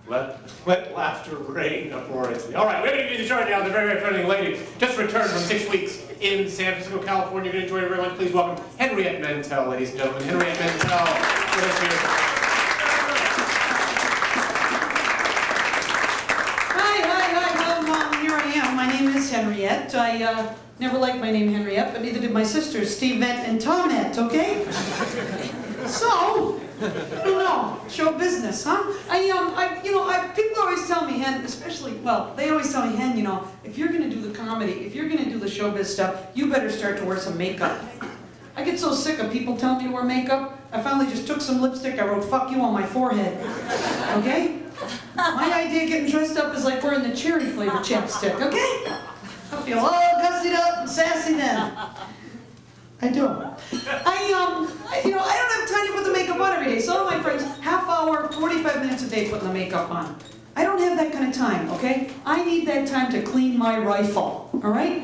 Let laughter reign uproariously. All right, we're going to get you started now. The very, very friendly lady just returned from 6 weeks in San Francisco, California. You're going to enjoy it very much. Please welcome Henriette Mantel, ladies and gentlemen. Henriette Mantel with us here. Well, here I am. My name is Henriette. I never liked my name Henriette, but neither did my sisters, Stevette and Tomette, okay? So, I don't know, show business, huh? People always tell me, Hen, they always tell me, Hen, if you're gonna do the comedy, if you're gonna do the showbiz stuff, you better start to wear some makeup. I get so sick of people telling me to wear makeup, I finally just took some lipstick, I wrote, "fuck you" on my forehead, okay? My idea of getting dressed up is like wearing the cherry flavored chapstick, okay? I feel all gussied up and sassy then. I do. I don't have time to put the makeup on every day. Some of my friends, half hour, 45 minutes a day putting the makeup on. I don't have that kind of time, okay? I need that time to clean my rifle, all right?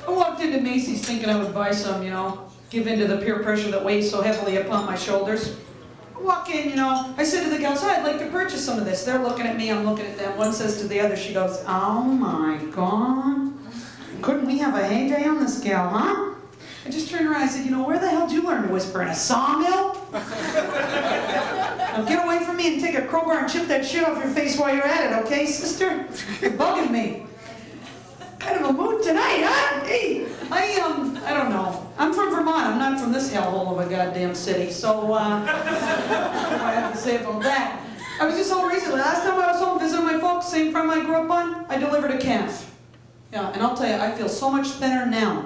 I walked into Macy's thinking I would buy some, give in to the peer pressure that weighs so heavily upon my shoulders. I walk in, I said to the gals, I'd like to purchase some of this. They're looking at me, I'm looking at them. One says to the other, she goes, "Oh my God. Couldn't we have a heyday on this gal, huh?" I just turned around and I said, where the hell did you learn to whisper? In a sawmill? Now get away from me and take a crowbar and chip that shit off your face while you're at it, okay, sister? You're bugging me. Kind of a mood tonight, huh? Hey, I don't know. I'm from Vermont. I'm not from this hellhole of a goddamn city. So, what do I have to say about that? I was just home recently. Last time I was home visiting my folks, same farm I grew up on, I delivered a calf. Yeah, and I'll tell you, I feel so much thinner now.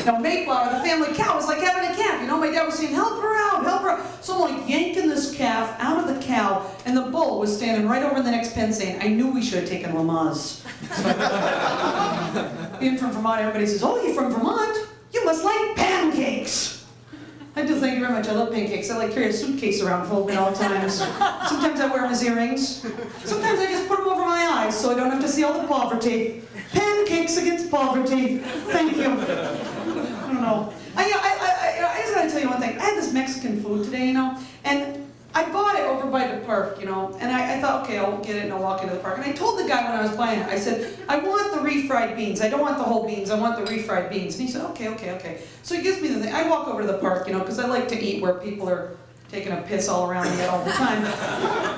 Now, Mayflower, the family cow, was like having a calf. My dad was saying, "Help her out, help her out." So I'm like yanking this calf out of the cow, and the bull was standing right over in the next pen saying, "I knew we should have taken Lamaze." Being from Vermont, everybody says, "Oh, you're from Vermont? You must like pancakes." I do, thank you very much. I love pancakes. I like carry a suitcase around full of them at all times. Sometimes I wear them as earrings. Sometimes I just put them over my eyes so I don't have to see all the poverty. Pancakes against poverty. Thank you. I don't know. I just gotta tell you one thing. I had this Mexican food today, and I bought it over by the park, and I thought, okay, I'll get it and I'll walk into the park. And I told the guy when I was buying it, I said, "I want the refried beans. I don't want the whole beans. I want the refried beans." And he said, okay. So he gives me the thing. I walk over to the park, because I like to eat where people are taking a piss all around me all the time.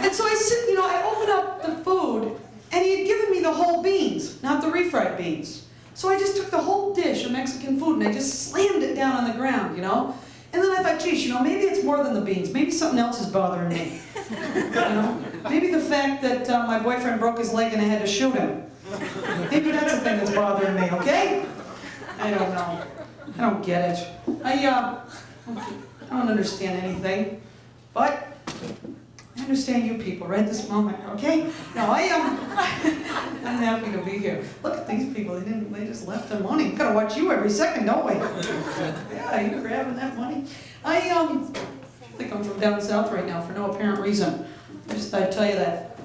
And so I sit, I open up the food, and he had given me the whole beans, not the refried beans. So I just took the whole dish of Mexican food and I just slammed it down on the ground, And then I thought, geez, maybe it's more than the beans. Maybe something else is bothering me. Maybe the fact that my boyfriend broke his leg and I had to shoot him. Maybe that's the thing that's bothering me, okay? I don't know. I don't get it. I don't understand anything. But I understand you people right this moment, okay? No, I'm happy to be here. Look at these people, they just left their money. We've got to watch you every second, don't we? Yeah, you grabbing that money. I think I'm from down south right now for no apparent reason. I tell you that.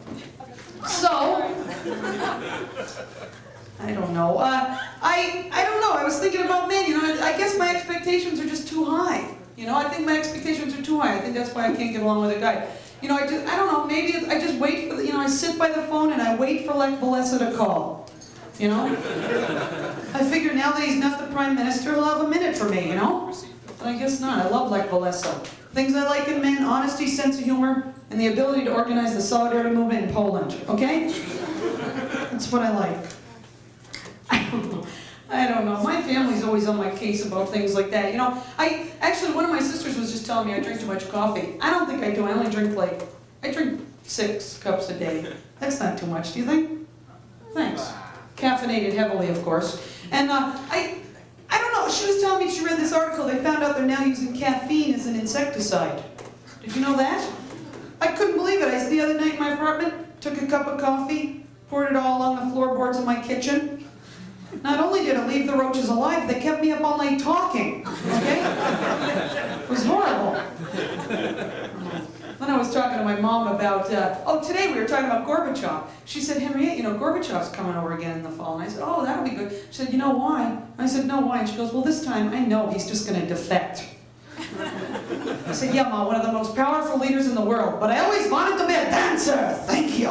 So, I don't know. I don't know. I was thinking about men, I guess my expectations are just too high. I think my expectations are too high. I think that's why I can't get along with a guy. I don't know, maybe I just wait for I sit by the phone and I wait for Lech Walesa to call, I figure now that he's not the prime minister, he'll have a minute for me, But I guess not. I love Lech Walesa. Things I like in men: honesty, sense of humor, and the ability to organize the solidarity movement in Poland, okay? That's what I like. I don't know. My family's always on my case about things like that. Actually, one of my sisters was just telling me I drink too much coffee. I don't think I do. I only drink I drink 6 cups a day. That's not too much, do you think? Thanks. Caffeinated heavily, of course. And I don't know. She was telling me she read this article. They found out they're now using caffeine as an insecticide. Did you know that? I couldn't believe it. The other night in my apartment, took a cup of coffee, poured it all along the floorboards of my kitchen. Not only did it leave the roaches alive, they kept me up all night talking, okay? It was horrible. Then I was talking to my mom about, today we were talking about Gorbachev. She said, "Henriette, Gorbachev's coming over again in the fall." And I said, "Oh, that'll be good." She said, "You know why?" I said, "No, why?" And she goes, "Well, this time I know he's just going to defect." I said, yeah, Ma, one of the most powerful leaders in the world, but I always wanted to be a dancer. Thank you.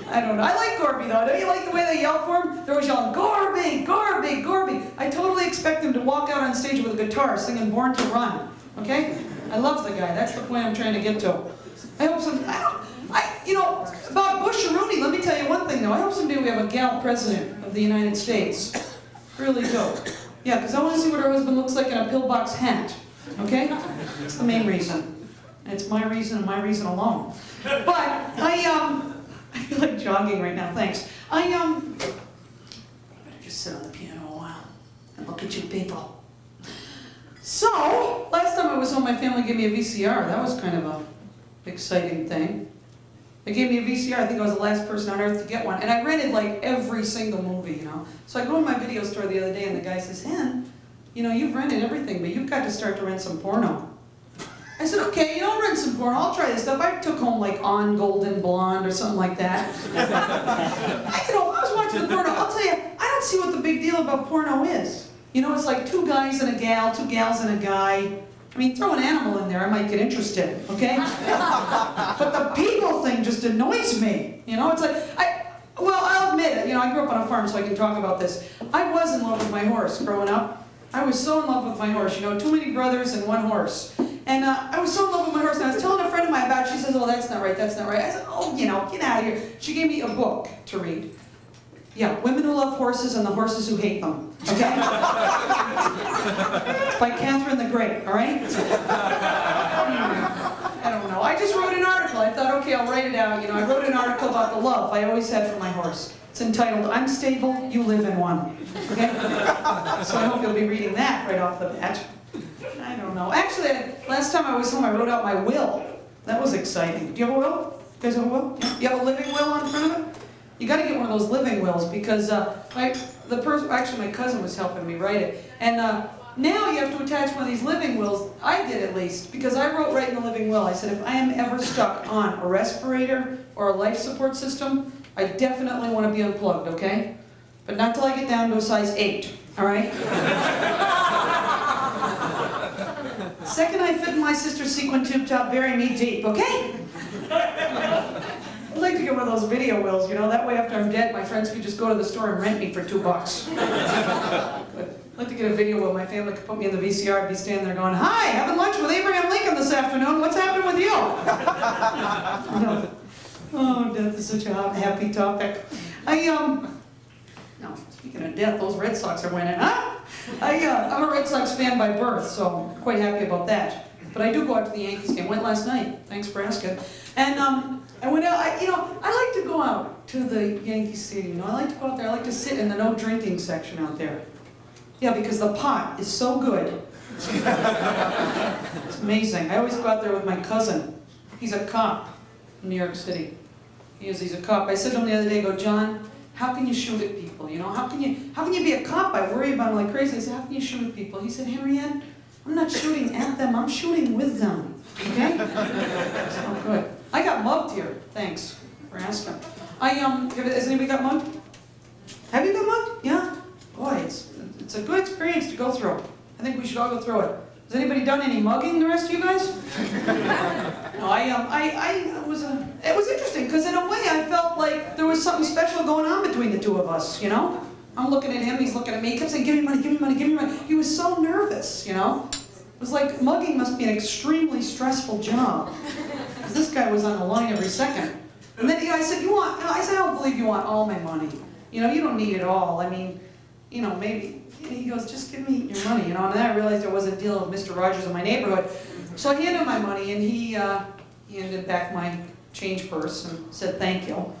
I don't know. I like Gorby, though. Don't you like the way they yell for him? They're always yelling, Gorby, Gorby, Gorby. I totally expect him to walk out on stage with a guitar singing Born to Run. Okay? I love the guy. That's the point I'm trying to get to. I hope some... you know, about Bush and Rooney, let me tell you one thing, though. I hope someday we have a gal president of the United States. Really do. Yeah, because I want to see what her husband looks like in a pillbox hat. Okay? That's the main reason. And it's my reason and my reason alone. But I feel like jogging right now, thanks. I better just sit on the piano a while and look at you people. So, last time I was home, my family gave me a VCR. That was kind of a exciting thing. They gave me a VCR. I think I was the last person on earth to get one. And I rented like every single movie, you know. So I go to my video store the other day and the guy says, Hen, you know, you've rented everything, but you've got to start to rent some porno. I said, okay, you know, I'll rent some porno. I'll try this stuff. I took home like On Golden Blonde or something like that. I was watching the porno. I'll tell you, I don't see what the big deal about porno is. You know, it's like 2 guys and a gal, 2 gals and a guy. I mean, throw an animal in there, I might get interested, okay? But the people thing just annoys me. You know, it's like, well, I'll admit it. You know, I grew up on a farm, so I can talk about this. I was in love with my horse growing up. I was so in love with my horse. You know, 2 many brothers and 1 horse. And I was so in love with my horse, and I was telling a friend of mine about it. She says, oh, that's not right, that's not right. I said, oh, you know, get out of here. She gave me a book to read. Yeah, Women Who Love Horses and the Horses Who Hate Them. Okay? It's by Catherine the Great, all right? I don't know. I just wrote an article. I thought, okay, I'll write it out. You know, I wrote an article about the love I always had for my horse. It's entitled, I'm Stable, You Live in One. Okay? So I hope you'll be reading that right off the bat. I don't know. Actually, last time I was home, I wrote out my will. That was exciting. Do you have a will? You guys have a will? You have a living will on front of it? You got to get one of those living wills because actually my cousin was helping me write it. And now you have to attach one of these living wills. I did at least, because I wrote right in the living will. I said, if I am ever stuck on a respirator or a life support system, I definitely want to be unplugged, okay? But not till I get down to a size 8, all right? Second I fit in my sister's sequin tube top, bury me deep, okay? I'd like to get one of those video wills, you know, that way after I'm dead, my friends could just go to the store and rent me for $2. I'd like to get a video will. My family could put me in the VCR, I'd be standing there going, hi, having lunch with Abraham Lincoln this afternoon, what's happening with you? Oh, death is such a happy topic. No, speaking of death, those Red Sox are winning, huh? I'm a Red Sox fan by birth, so I'm quite happy about that. But I do go out to the Yankees game. Went last night. Thanks for asking. And I went out. I like to go out to the Yankee Stadium. You know, I like to go out there. I like to sit in the no drinking section out there. Yeah, because the pot is so good. It's amazing. I always go out there with my cousin. He's a cop in New York City. He's a cop. I said to him the other day, I go, John, how can you shoot at people? You know, how can you be a cop? I worry about them like crazy. I said, how can you shoot at people? He said, Henriette, I'm not shooting at them, I'm shooting with them. Okay? So good. I got mugged here. Thanks for asking. Has anybody got mugged? Have you got mugged? Yeah? Boy, it's a good experience to go through. I think we should all go through it. Has anybody done any mugging, the rest of you guys? No, it was interesting, because in a way I felt like there was something special going on between the two of us, you know? I'm looking at him, he's looking at me, he kept saying, give me money, give me money, give me money. He was so nervous, you know? It was like, mugging must be an extremely stressful job. Because this guy was on the line every second. And then I said, I don't believe you want all my money. You know, you don't need it all. I mean, you know, maybe. And he goes, just give me your money, you know? And then I realized I wasn't dealing with Mr. Rogers in my neighborhood. So I handed him my money, and he handed back my change purse and said, thank you.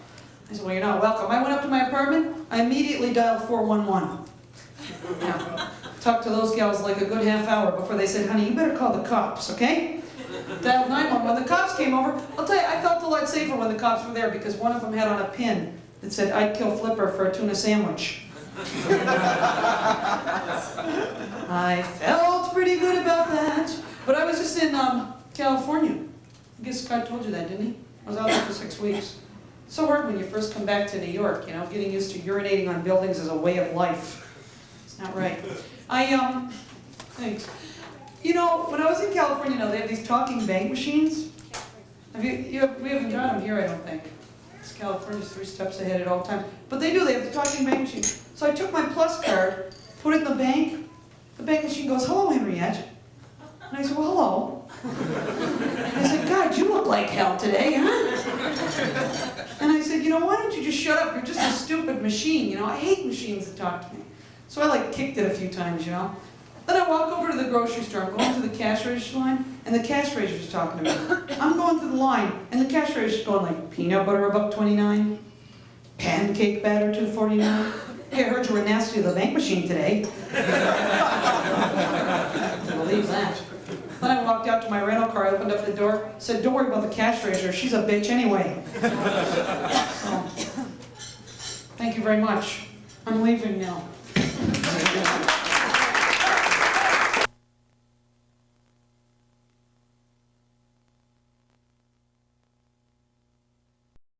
I said, well, you're not welcome. I went up to my apartment. I immediately dialed 411. Yeah. Talked to those gals like a good half hour before they said, honey, you better call the cops, okay? Dialed 911. When the cops came over, I'll tell you, I felt a lot safer when the cops were there because one of them had on a pin that said, I'd kill Flipper for a tuna sandwich. I felt pretty good about that. But I was just in California. I guess Scott told you that, didn't he? I was out there for 6 weeks. It's so hard when you first come back to New York, you know, getting used to urinating on buildings is a way of life. It's not right. Thanks. You know, when I was in California, they have these talking bank machines. We haven't got them here, I don't think. California's 3 steps ahead at all times. But they do, they have the talking bank machine. So I took my Plus card, put it in the bank machine goes, "Hello, Henriette." And I said, "Well, hello." And I said, "God, you look like hell today, huh?" And I said, "You know, why don't you just shut up? You're just a stupid machine, you know. I hate machines that talk to me." So I like kicked it a few times, you know. Then I walk over to the grocery store, I'm going to the cash register line, and the cash register's talking to me. I'm going through the line, and the cash register's going like, "Peanut butter $1.29, pancake batter $2.49. Hey, I heard you were nasty to the bank machine today." Believe that. Then I walked out to my rental car, I opened up the door, said, "Don't worry about the cash register, she's a bitch anyway." So, thank you very much. I'm leaving now.